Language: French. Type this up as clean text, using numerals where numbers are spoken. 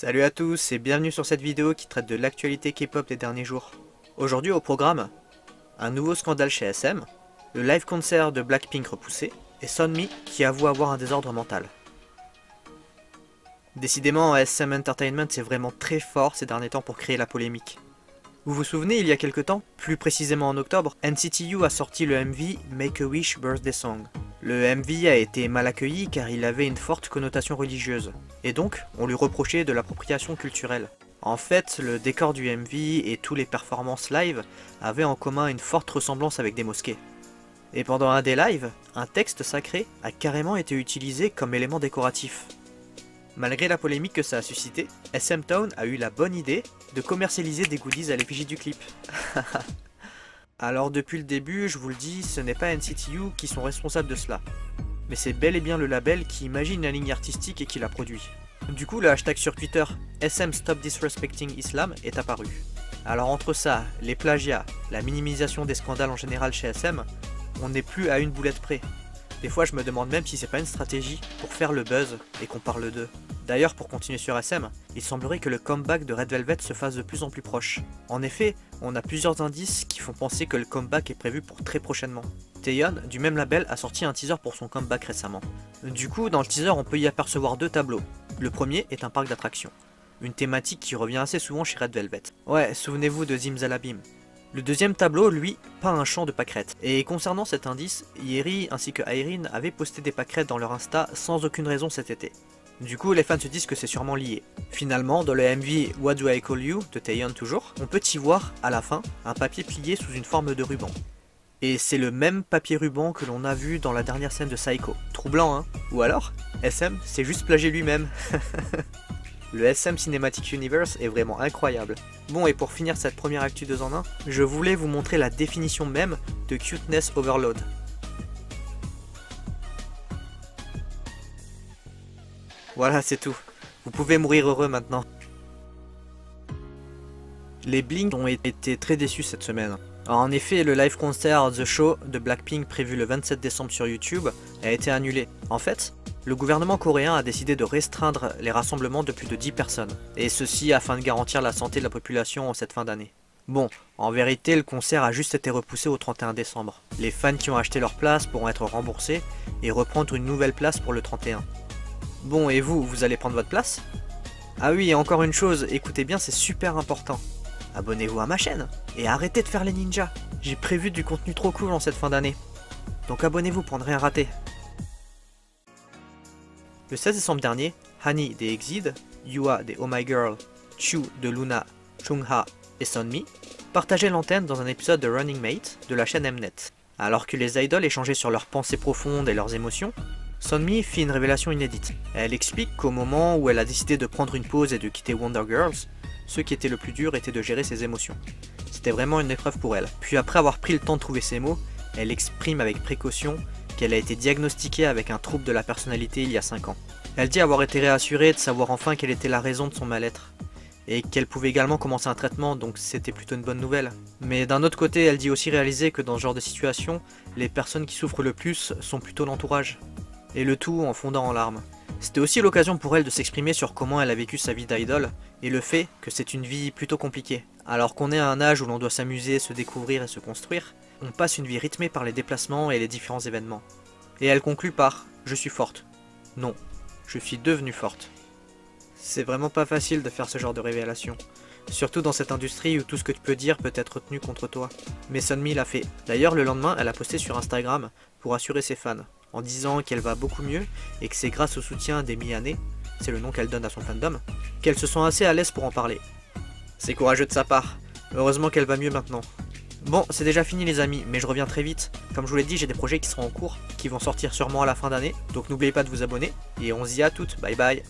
Salut à tous et bienvenue sur cette vidéo qui traite de l'actualité K-pop des derniers jours. Aujourd'hui au programme, un nouveau scandale chez SM, le live concert de Blackpink repoussé, et Sunmi qui avoue avoir un désordre mental. Décidément, SM Entertainment c'est vraiment très fort ces derniers temps pour créer la polémique. Vous vous souvenez, il y a quelques temps, plus précisément en octobre, NCT U a sorti le MV Make a Wish Birthday Song. Le MV a été mal accueilli car il avait une forte connotation religieuse, et donc on lui reprochait de l'appropriation culturelle. En fait, le décor du MV et tous les performances live avaient en commun une forte ressemblance avec des mosquées. Et pendant un des lives, un texte sacré a carrément été utilisé comme élément décoratif. Malgré la polémique que ça a suscité, SM Town a eu la bonne idée de commercialiser des goodies à l'effigie du clip. Alors depuis le début, je vous le dis, ce n'est pas NCT U qui sont responsables de cela. Mais c'est bel et bien le label qui imagine la ligne artistique et qui la produit. Du coup, le hashtag sur Twitter, SM Stop Disrespecting Islam, est apparu. Alors entre ça, les plagiats, la minimisation des scandales en général chez SM, on n'est plus à une boulette près. Des fois je me demande même si c'est pas une stratégie pour faire le buzz et qu'on parle d'eux. D'ailleurs pour continuer sur SM, il semblerait que le comeback de Red Velvet se fasse de plus en plus proche. En effet, on a plusieurs indices qui font penser que le comeback est prévu pour très prochainement. Taeyeon, du même label, a sorti un teaser pour son comeback récemment. Du coup, dans le teaser on peut y apercevoir deux tableaux. Le premier est un parc d'attractions. Une thématique qui revient assez souvent chez Red Velvet. Ouais, souvenez-vous de Zimzalabim. Le deuxième tableau, lui, peint un champ de pâquerettes. Et concernant cet indice, Yeri ainsi que Irene avaient posté des pâquerettes dans leur Insta sans aucune raison cet été. Du coup, les fans se disent que c'est sûrement lié. Finalement, dans le MV What Do I Call You de Taeyeon toujours, on peut y voir, à la fin, un papier plié sous une forme de ruban. Et c'est le même papier ruban que l'on a vu dans la dernière scène de Psycho. Troublant, hein? Ou alors, SM s'est juste plagié lui-même. Le SM Cinematic Universe est vraiment incroyable. Bon, et pour finir cette première actu 2 en 1, je voulais vous montrer la définition même de Cuteness Overload. Voilà, c'est tout. Vous pouvez mourir heureux maintenant. Les Blink ont été très déçus cette semaine. Alors, en effet, le live concert The Show de Blackpink prévu le 27 décembre sur YouTube a été annulé. En fait, le gouvernement coréen a décidé de restreindre les rassemblements de plus de 10 personnes, et ceci afin de garantir la santé de la population en cette fin d'année. Bon, en vérité, le concert a juste été repoussé au 31 décembre. Les fans qui ont acheté leur place pourront être remboursés et reprendre une nouvelle place pour le 31. Bon, et vous allez prendre votre place? Ah oui, et encore une chose, écoutez bien, c'est super important. Abonnez-vous à ma chaîne, et arrêtez de faire les ninjas. J'ai prévu du contenu trop cool en cette fin d'année. Donc abonnez-vous pour ne rien rater. Le 16 décembre dernier, Hani des EXID, Yua des Oh My Girl, Chu de Luna, Chungha et Sunmi partageaient l'antenne dans un épisode de Running Mate de la chaîne Mnet. Alors que les idoles échangeaient sur leurs pensées profondes et leurs émotions, Sunmi fit une révélation inédite. Elle explique qu'au moment où elle a décidé de prendre une pause et de quitter Wonder Girls, ce qui était le plus dur était de gérer ses émotions. C'était vraiment une épreuve pour elle. Puis après avoir pris le temps de trouver ses mots, elle exprime avec précaution qu'elle a été diagnostiquée avec un trouble de la personnalité il y a 5 ans. Elle dit avoir été réassurée de savoir enfin quelle était la raison de son mal-être, et qu'elle pouvait également commencer un traitement, donc c'était plutôt une bonne nouvelle. Mais d'un autre côté, elle dit aussi réaliser que dans ce genre de situation, les personnes qui souffrent le plus sont plutôt l'entourage, et le tout en fondant en larmes. C'était aussi l'occasion pour elle de s'exprimer sur comment elle a vécu sa vie d'idole, et le fait que c'est une vie plutôt compliquée. Alors qu'on est à un âge où l'on doit s'amuser, se découvrir et se construire, on passe une vie rythmée par les déplacements et les différents événements. Et elle conclut par « Je suis forte ». Non, je suis devenue forte. C'est vraiment pas facile de faire ce genre de révélation. Surtout dans cette industrie où tout ce que tu peux dire peut être retenu contre toi. Mais Sunmi l'a fait. D'ailleurs, le lendemain, elle a posté sur Instagram pour assurer ses fans, en disant qu'elle va beaucoup mieux et que c'est grâce au soutien des Mi-années, c'est le nom qu'elle donne à son fandom, qu'elle se sent assez à l'aise pour en parler. C'est courageux de sa part. Heureusement qu'elle va mieux maintenant. Bon, c'est déjà fini les amis, mais je reviens très vite. Comme je vous l'ai dit, j'ai des projets qui seront en cours, qui vont sortir sûrement à la fin d'année, donc n'oubliez pas de vous abonner, et on se dit à toutes, bye bye.